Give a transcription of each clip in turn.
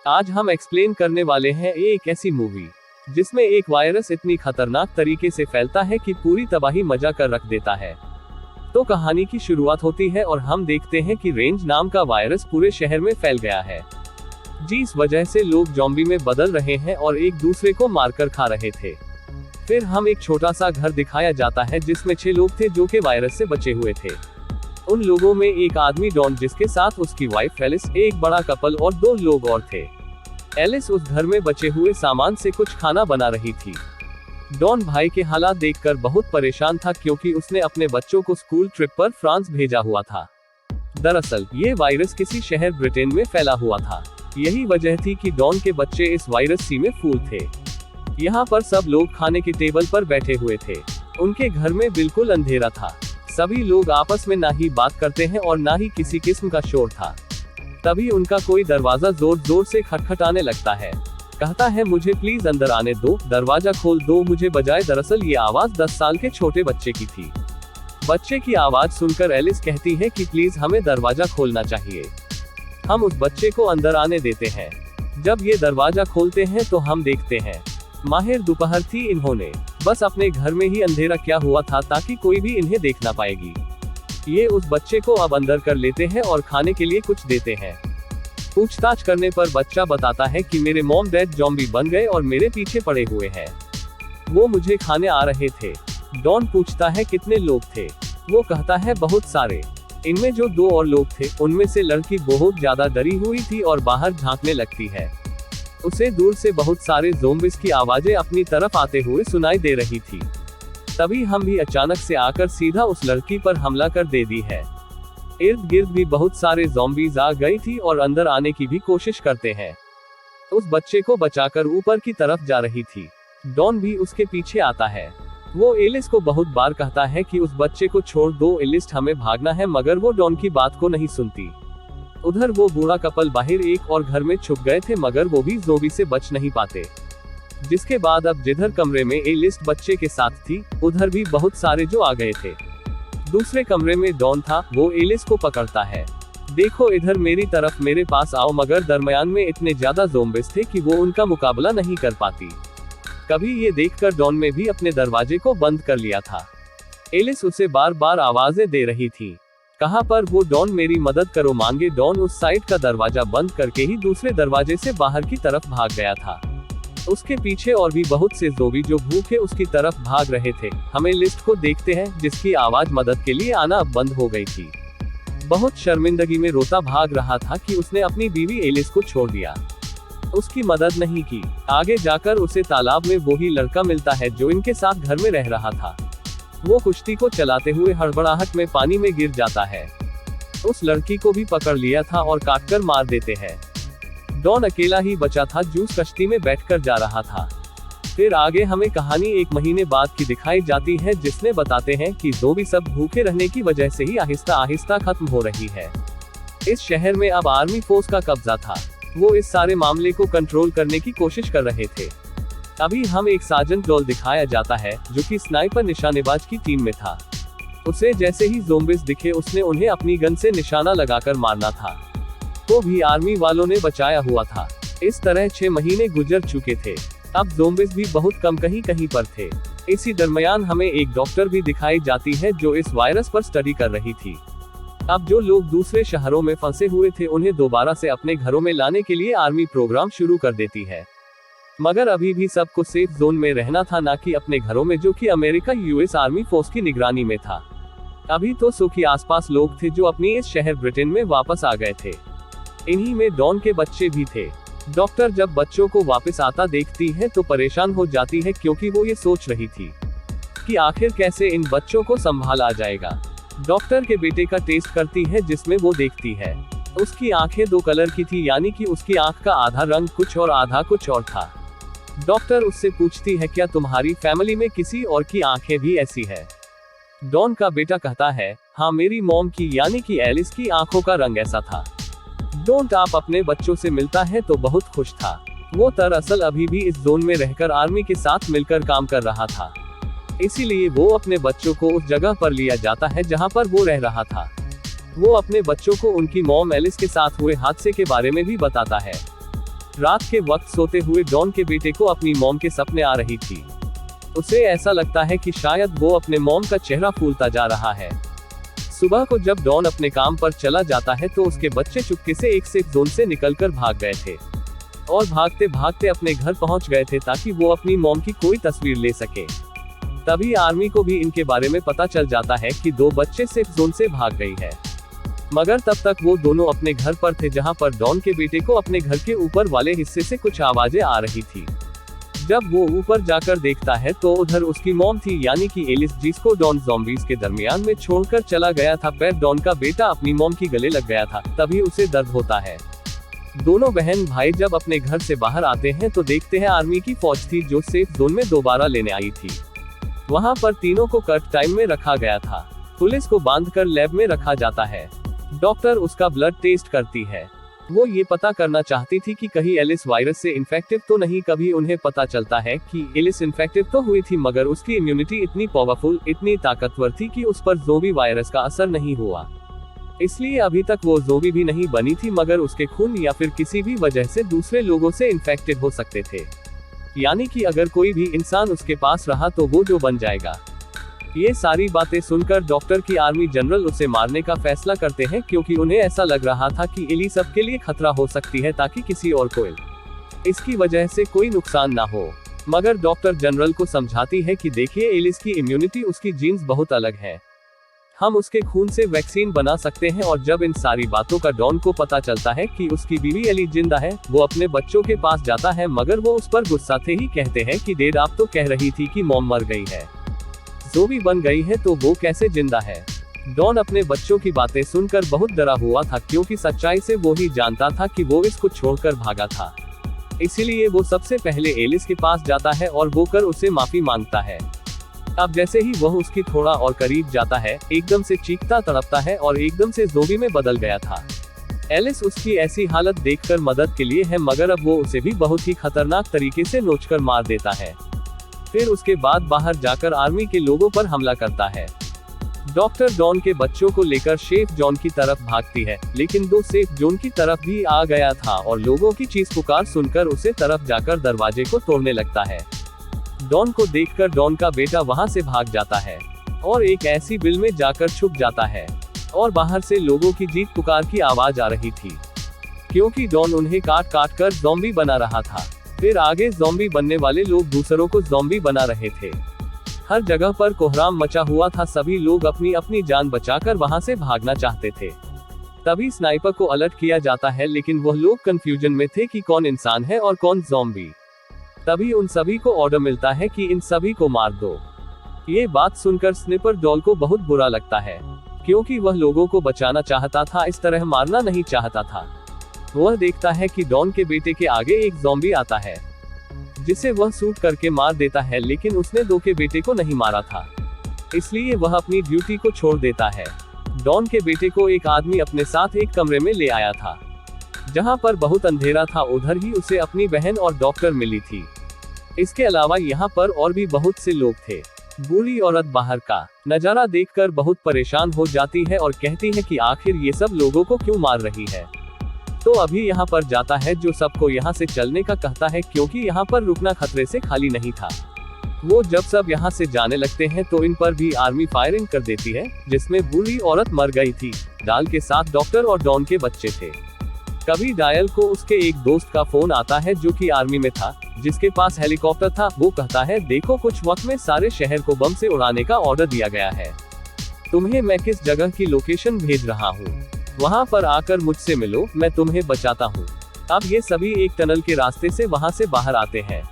आज हम एक्सप्लेन करने वाले हैं एक ऐसी मूवी जिसमें एक वायरस इतनी खतरनाक तरीके से फैलता है कि पूरी तबाही मचा कर रख देता है। तो कहानी की शुरुआत होती है और हम देखते हैं कि रेंज नाम का वायरस पूरे शहर में फैल गया है, जिस वजह से लोग ज़ॉम्बी में बदल रहे हैं और एक दूसरे को मारकर खा रहे थे। फिर हम एक छोटा सा घर दिखाया जाता है जिसमें 6 लोग थे जो कि वायरस से बचे हुए थे। उन लोगों में एक आदमी डॉन, जिसके साथ उसकी वाइफ एलिस, एक बड़ा कपल और 2 लोग और थे। एलिस उस घर में बचे हुए सामान से कुछ खाना बना रही थी। डॉन भाई के हालात देखकर बहुत परेशान था क्योंकि उसने अपने बच्चों को स्कूल ट्रिप पर फ्रांस भेजा हुआ था। दरअसल ये वायरस किसी शहर ब्रिटेन में फैला हुआ था। यही वजह थी कि डॉन के बच्चे इस वायरस सी में फूल थे। यहाँ पर सब लोग खाने के टेबल पर बैठे हुए थे। उनके घर में बिल्कुल अंधेरा था। सभी लोग आपस में ना ही बात करते हैं और ना ही किसी किस्म का शोर था। तभी उनका कोई दरवाजा जोर जोर से खटखटाने लगता है। कहता है, मुझे प्लीज अंदर आने दो, दरवाजा खोल दो मुझे बजाए। दरअसल ये आवाज 10 साल के छोटे बच्चे की थी। बच्चे की आवाज सुनकर एलिस कहती है कि प्लीज हमें दरवाजा खोलना चाहिए। हम उस बच्चे को अंदर आने देते हैं। जब ये दरवाजा खोलते हैं तो हम देखते हैं माहिर दोपहर थी। इन्होंने बस अपने घर में ही अंधेरा किया हुआ था ताकि कोई भी इन्हें देख ना पाएगी। ये उस बच्चे को अब अंदर कर लेते हैं और खाने के लिए कुछ देते हैं। पूछताछ करने पर बच्चा बताता है कि मेरे मॉम डैड ज़ॉम्बी बन गए और मेरे पीछे पड़े हुए हैं। वो मुझे खाने आ रहे थे। डॉन पूछता है कितने लोग थे। वो कहता है बहुत सारे। इनमें जो 2 और लोग थे उनमें से लड़की बहुत ज्यादा डरी हुई थी और बाहर झांकने लगती है। उसे दूर से बहुत सारे ज़ॉम्बीज़ की आवाजें अपनी तरफ आते हुए सुनाई दे रही थी। तभी हम भी अचानक से आकर सीधा उस लड़की पर हमला कर दे दी है। इर्द गिर्द भी बहुत सारे ज़ॉम्बीज़ आ गई थी और अंदर आने की भी कोशिश करते हैं। उस बच्चे को बचाकर ऊपर की तरफ जा रही थी। डॉन भी उसके पीछे आता है। वो एलिस को बहुत बार कहता है कि उस बच्चे को छोड़ दो एलिस, हमें भागना है, मगर वो डॉन की बात को नहीं सुनती। उधर वो बूढ़ा कपल बाहर एक और घर में छुप गए थे, मगर वो भी ज़ॉम्बी से बच नहीं पाते। जिसके बाद अब जिधर कमरे में एलिस बच्चे के साथ थी, उधर भी बहुत सारे जो आ गए थे। दूसरे कमरे में डॉन था। वो एलिस को पकड़ता है। देखो इधर मेरी तरफ, मेरे पास आओ, मगर दरमियान में इतने ज्यादा ज़ॉम्बीज़ थे कि वो उनका मुकाबला नहीं कर पाती। कभी ये देखकर डॉन ने भी अपने दरवाजे को बंद कर लिया था। एलिस उसे बार बार आवाजें दे रही थी। कहाँ पर वो डॉन, मेरी मदद करो मांगे। डॉन उस साइड का दरवाजा बंद करके ही दूसरे दरवाजे से बाहर की तरफ भाग गया था। उसके पीछे और भी बहुत से ज़ॉम्बी जो भूखे उसकी तरफ भाग रहे थे। हमें लिस्ट को देखते हैं जिसकी आवाज मदद के लिए आना अब बंद हो गई थी। बहुत शर्मिंदगी में रोता भाग रहा था कि उसने अपनी बीवी एलिस को छोड़ दिया, उसकी मदद नहीं की। आगे जाकर उसे तालाब में वही लड़का मिलता है जो इनके साथ घर में रह रहा था। वो कुश्ती को चलाते हुए हड़बड़ाहट में पानी में गिर जाता है। उस लड़की को भी पकड़ लिया था और काटकर मार देते हैं। डॉन अकेला ही बचा था, जूस कश्ती में बैठकर जा रहा था। फिर आगे हमें कहानी 1 महीने बाद की दिखाई जाती है, जिसमें बताते हैं कि ज़ॉम्बी सब भूखे रहने की वजह से ही आहिस्ता आहिस्ता खत्म हो रही है। इस शहर में अब आर्मी फोर्स का कब्जा था। वो इस सारे मामले को कंट्रोल करने की कोशिश कर रहे थे। अभी हम एक सार्जेंट डॉल दिखाया जाता है जो कि स्नाइपर निशानेबाज की टीम में था। उसे जैसे ही ज़ॉम्बीज़ दिखे उसने उन्हें अपनी गन से निशाना लगाकर मारना था। तो भी आर्मी वालों ने बचाया हुआ था। इस तरह 6 महीने गुजर चुके थे। अब ज़ॉम्बीज़ भी बहुत कम कहीं कहीं पर थे। इसी दरमियान हमें एक डॉक्टर भी दिखाई जाती है जो इस वायरस पर स्टडी कर रही थी। अब जो लोग दूसरे शहरों में फंसे हुए थे उन्हें दोबारा से अपने घरों में लाने के लिए आर्मी प्रोग्राम शुरू कर देती है। मगर अभी भी सबको सेफ जोन में रहना था, ना कि अपने घरों में, जो कि अमेरिका यूएस आर्मी फोर्स की निगरानी में था। अभी तो सुखी आसपास लोग थे जो अपनी इस शहर ब्रिटेन में वापस आ गए थे। इन्हीं में डॉन के बच्चे भी थे। डॉक्टर जब बच्चों को वापस आता देखती है तो परेशान हो जाती है क्योंकि वो ये सोच रही थी कि आखिर कैसे इन बच्चों को संभाला जाएगा। डॉक्टर के बेटे का टेस्ट करती है जिसमें वो देखती है उसकी आंखें 2 कलर की थी, यानी कि उसकी आंख का आधा रंग कुछ और आधा कुछ और था। डॉक्टर उससे पूछती है, क्या तुम्हारी फैमिली में किसी और की आंखें भी ऐसी है? डॉन का बेटा कहता है, हाँ मेरी मॉम की यानी कि एलिस की आंखों का रंग ऐसा था। डॉन आप अपने बच्चों से मिलता है तो बहुत खुश था। वो दरअसल अभी भी इस जोन में रहकर आर्मी के साथ मिलकर काम कर रहा था, इसीलिए वो अपने बच्चों को उस जगह पर लिया जाता है जहां पर वो रह रहा था। वो अपने बच्चों को उनकी मॉम एलिस के साथ हुए हादसे के बारे में भी बताता है। रात के वक्त सोते हुए डॉन के बेटे को अपनी मॉम के सपने आ रही थी। उसे ऐसा लगता है कि शायद वो अपने मॉम का चेहरा फूलता जा रहा है। सुबह को जब डॉन अपने काम पर चला जाता है तो उसके बच्चे चुपके से एक सेफ जोन से निकलकर भाग गए थे और भागते भागते अपने घर पहुंच गए थे ताकि वो अपनी मॉम की कोई तस्वीर ले सके। तभी आर्मी को भी इनके बारे में पता चल जाता है कि 2 बच्चे सेफ जोन से भाग गई है, मगर तब तक वो दोनों अपने घर पर थे जहां पर डॉन के बेटे को अपने घर के ऊपर वाले हिस्से से कुछ आवाजें आ रही थी। जब वो ऊपर जाकर देखता है तो उधर उसकी मॉम थी, यानी कि एलिस, जिसको डॉन ज़ॉम्बीज के दरमियान में छोड़कर चला गया था। पर डॉन का बेटा अपनी मॉम की गले लग गया था, तभी उसे दर्द होता है। दोनों बहन भाई जब अपने घर से बाहर आते हैं तो देखते हैं आर्मी की फौज थी जो सेफ जोन में दोबारा लेने आई थी। वहां पर तीनों को कट टाइम में रखा गया था। पुलिस को बांधकर लैब में रखा जाता है। डॉक्टर उसका ब्लड टेस्ट करती है। वो ये पता करना चाहती थी कि कहीं एलिस वायरस से इन्फेक्टिव तो नहीं। कभी उन्हें पता चलता है कि एलिस इन्फेक्टिव तो हुई थी, मगर उसकी इम्यूनिटी इतनी पावरफुल, इतनी ताकतवर थी कि उस पर ज़ोंबी वायरस का असर नहीं हुआ। इसलिए अभी तक वो ज़ोंबी भी नहीं बनी थी, मगर उसके खून या फिर किसी भी वजह से दूसरे लोगों से इन्फेक्टेड हो सकते थे। यानी कि अगर कोई भी इंसान उसके पास रहा तो वो जो बन जाएगा। ये सारी बातें सुनकर डॉक्टर की आर्मी जनरल उसे मारने का फैसला करते हैं, क्योंकि उन्हें ऐसा लग रहा था कि एलिस सबके लिए खतरा हो सकती है ताकि किसी और को इसकी वजह से कोई नुकसान ना हो। मगर डॉक्टर जनरल को समझाती है कि देखिए, एलिस की इम्यूनिटी, उसकी जीन्स बहुत अलग है। हम उसके खून से वैक्सीन बना सकते हैं। और जब इन सारी बातों का डॉन को पता चलता है कि उसकी बीवी एली जिंदा है, वो अपने बच्चों के पास जाता है, मगर वो उस पर गुस्सा थे ही कहते हैं कि डैड, आप तो कह रही थी कि मॉम मर गई है, ज़ोंबी बन गई है, तो वो कैसे जिंदा है। डॉन अपने बच्चों की बातें सुनकर बहुत डरा हुआ था, क्योंकि सच्चाई से वो ही जानता था कि वो इसको छोड़कर भागा था। इसीलिए वो सबसे पहले एलिस के पास जाता है और वो कर उसे माफी मांगता है। अब जैसे ही वह उसकी थोड़ा और करीब जाता है, एकदम से चीखता तड़पता है और एकदम से ज़ोंबी में बदल गया था। एलिस उसकी ऐसी हालत देखकर मदद के लिए है, मगर अब वो उसे भी बहुत ही खतरनाक तरीके से नोचकर मार देता है। फिर उसके बाद बाहर जाकर आर्मी के लोगों पर हमला करता है। डॉक्टर डॉन के बच्चों को लेकर सेफ जोन की तरफ भागती है, लेकिन 2 सेफ जोन की तरफ भी आ गया था और लोगों की चीख पुकार सुनकर उसे तरफ जाकर दरवाजे को तोड़ने लगता है। डॉन को देखकर डॉन का बेटा वहां से भाग जाता है और एक ऐसी बिल में जाकर छुप जाता है और बाहर से लोगों की चीख पुकार की आवाज आ रही थी, क्योंकि डॉन उन्हें काट काट कर ज़ॉम्बी बना रहा था। फिर आगे ज़ॉम्बी बनने वाले लोग दूसरों को ज़ॉम्बी बना रहे थे। हर जगह पर कोहराम मचा हुआ था। सभी लोग अपनी अपनी जान बचाकर वहां से भागना चाहते थे। तभी स्नाइपर को अलर्ट किया जाता है, लेकिन वह लोग कंफ्यूजन में थे कि कौन इंसान है और कौन ज़ॉम्बी। तभी उन सभी को ऑर्डर मिलता है कि इन सभी को मार दो। ये बात सुनकर स्निपर डॉल को बहुत बुरा लगता है, क्योंकि वह लोगों को बचाना चाहता था, इस तरह मारना नहीं चाहता था। वह देखता है कि डॉन के बेटे के आगे एक ज़ॉम्बी आता है, जिसे वह शूट करके मार देता है, लेकिन उसने 2 के बेटे को नहीं मारा था, इसलिए वह अपनी ड्यूटी को छोड़ देता है। डॉन के बेटे को एक आदमी अपने साथ एक कमरे में ले आया था, जहां पर बहुत अंधेरा था। उधर ही उसे अपनी बहन और डॉक्टर मिली थी। इसके अलावा यहाँ पर और भी बहुत से लोग थे। बूढ़ी औरत बाहर का नजारा देखकर बहुत परेशान हो जाती है और कहती है कि आखिर ये सब लोगों को क्यों मार रही है। तो अभी यहाँ पर जाता है जो सबको यहाँ से चलने का कहता है, क्योंकि यहाँ पर रुकना खतरे से खाली नहीं था। वो जब सब यहाँ से जाने लगते हैं तो इन पर भी आर्मी फायरिंग कर देती है, जिसमें बूढ़ी औरत मर गई थी। डाल के साथ डॉक्टर और डॉन के बच्चे थे। कभी डायल को उसके एक दोस्त का फोन आता है जो कि आर्मी में था, जिसके पास हेलीकॉप्टर था। वो कहता है, देखो, कुछ वक्त में सारे शहर को बम से उड़ाने का ऑर्डर दिया गया है। तुम्हें मैं किस जगह की लोकेशन भेज रहा हूँ, वहाँ पर आकर मुझसे मिलो, मैं तुम्हें बचाता हूँ। अब ये सभी एक टनल के रास्ते से वहाँ से बाहर आते हैं।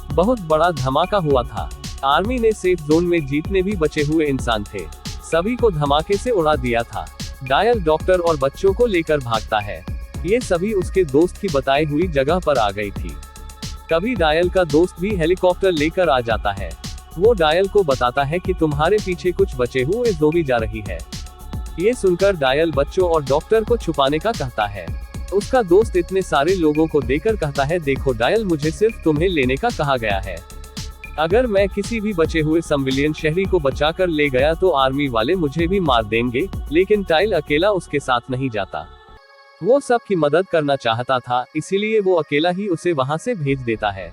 बहुत बड़ा धमाका हुआ था। आर्मी ने सेफ जोन में जितने भी बचे हुए इंसान थे, सभी को धमाके से उड़ा दिया था। डायल डॉक्टर और बच्चों को लेकर भागता है। ये सभी उसके दोस्त की बताई हुई जगह पर आ गई थी। कभी डायल का दोस्त भी हेलीकॉप्टर लेकर आ जाता है। वो डायल को बताता है कि तुम्हारे पीछे कुछ बचे हुए ज़ोंबी जा रही है। ये सुनकर डायल बच्चों और डॉक्टर को छुपाने का कहता है। उसका दोस्त इतने सारे लोगों को देखकर कहता है, देखो डायल, मुझे सिर्फ तुम्हें लेने का कहा गया है। अगर मैं किसी भी बचे हुए सिविलियन शहरी को बचाकर ले गया तो आर्मी वाले मुझे भी मार देंगे, लेकिन डायल अकेला उसके साथ नहीं जाता। वो सबकी मदद करना चाहता था, इसीलिए वो अकेला ही उसे वहां से भेज देता है।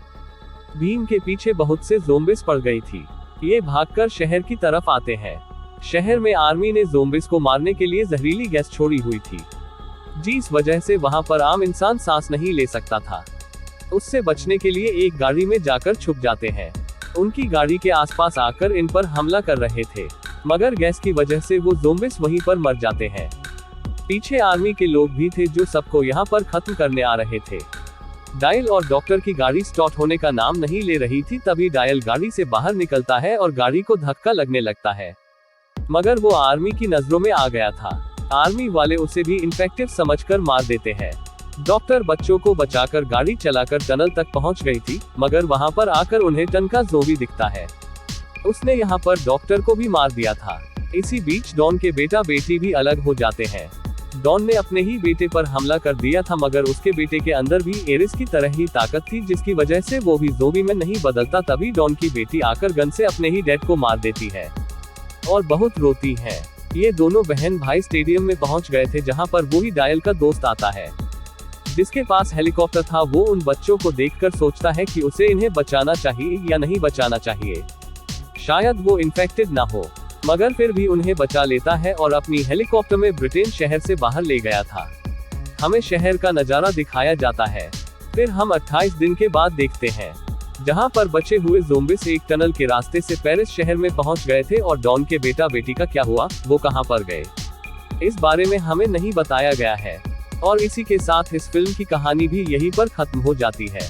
भीम के पीछे बहुत से ज़ोंबिस पड़ गई थी। ये भागकर शहर की तरफ आते हैं। शहर में आर्मी ने ज़ोंबिस को मारने के लिए जहरीली गैस छोड़ी हुई थी, जिस वजह से वहां पर आम इंसान सांस नहीं ले सकता था। उससे बचने के लिए एक गाड़ी में जाकर छुप जाते हैं। उनकी गाड़ी के आसपास आकर इन पर हमला कर रहे थे, मगर गैस की वजह से वो ज़ोंबिस वहीं पर मर जाते हैं। पीछे आर्मी के लोग भी थे जो सबको यहाँ पर खत्म करने आ रहे थे। डायल और डॉक्टर की गाड़ी स्टार्ट होने का नाम नहीं ले रही थी, तभी डायल गाड़ी से बाहर निकलता है और गाड़ी को धक्का लगने लगता है, मगर वो आर्मी की नजरों में आ गया था। आर्मी वाले उसे भी इन्फेक्टिव समझकर मार देते हैं। डॉक्टर बच्चों को बचाकर गाड़ी चलाकर टनल तक पहुंच गई थी, मगर वहां पर आकर उन्हें टन का ज़ोंबी दिखता है। उसने यहाँ पर डॉक्टर को भी मार दिया था। इसी बीच डॉन के बेटा बेटी भी अलग हो जाते हैं। डॉन ने अपने ही बेटे पर हमला कर दिया था, मगर उसके बेटे के अंदर भी एरिस की तरह ही ताकत थी, जिसकी वजह से वो भी ज़ोंबी में नहीं बदलता। तभी डॉन की बेटी आकर गन से अपने ही डैड को मार देती है और बहुत रोती है। ये दोनों बहन भाई स्टेडियम में पहुंच गए थे, जहां पर वो ही डायल का दोस्त आता है, जिसके पास हेलीकॉप्टर था। वो उन बच्चों को देखकर सोचता है कि उसे इन्हें बचाना चाहिए या नहीं बचाना चाहिए। शायद वो इन्फेक्टेड ना हो, मगर फिर भी उन्हें बचा लेता है और अपनी हेलीकॉप्टर में ब्रिटेन शहर से बाहर ले गया था। हमें शहर का नज़ारा दिखाया जाता है। फिर हम 28 दिन के बाद देखते हैं, जहां पर बचे हुए ज़ोंबिस एक टनल के रास्ते से पेरिस शहर में पहुंच गए थे। और डॉन के बेटा बेटी का क्या हुआ, वो कहां पर गए, इस बारे में हमें नहीं बताया गया है। और इसी के साथ इस फिल्म की कहानी भी यहीं पर खत्म हो जाती है।